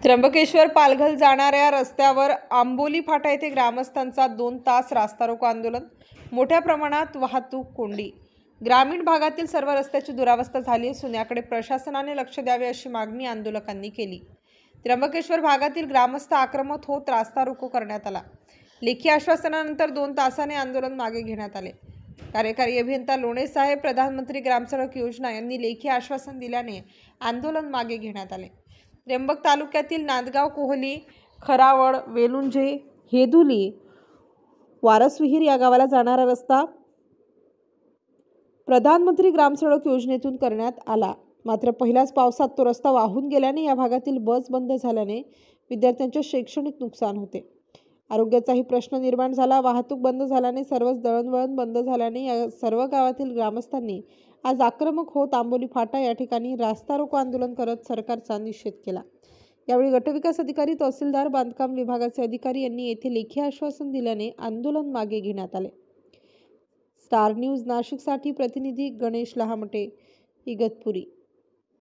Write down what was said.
त्र्यंबकेश्वर पालघर जाणाऱ्या रस्त्यावर आंबोली फाटा येथे ग्रामस्थांचा 2 तास रास्ता रोको आंदोलन। मोठ्या प्रमाणात वाहतूक कोंडी। ग्रामीण भागातील सर्व रस्त्याची दुरावस्था झाली असून याकडे प्रशासनाने लक्ष द्यावे अशी मागणी आंदोलकांनी केली। त्र्यंबकेश्वर भागातील ग्रामस्थ आक्रमक होत रास्ता रोको करण्यात आला। लेखी आश्वासनानंतर 2 तासाने आंदोलन मागे घेण्यात आले। कार्यकारी अभियंता लोणे साहेब, प्रधानमंत्री ग्राम सडक योजना यांनी लेखी आश्वासन दिल्याने आंदोलन मागे घेण्यात आले। त्र्यंबक तालुक्यातील नांदगाव, कोहली, खरावड, वेलुंजे, हेदुली, वारसविहीर या गावाला जाणारा रस्ता प्रधानमंत्री ग्राम सडक योजनेतून करण्यात आला। मात्र पहिल्याच पावसात तो रस्ता वाहून गेल्याने या भागातील बस बंद झाल्याने विद्यार्थ्यांचे शैक्षणिक नुकसान होते। आरोग्याचाही प्रश्न निर्माण झाला। वाहतूक बंद झाल्याने सर्वच दळणवळण बंद झाल्याने या सर्व गावातील ग्रामस्थांनी आज आक्रमक होत आंबोली फाटा या ठिकाणी रास्ता रोको आंदोलन करत सरकारचा निषेध केला। यावेळी गटविकास अधिकारी, तहसीलदार, बांधकाम विभागाचे अधिकारी यांनी येथे लेखी आश्वासन दिल्याने आंदोलन मागे घेण्यात आले। स्टार न्यूज नाशिकसाठी प्रतिनिधी गणेश लहामटे, इगतपुरी।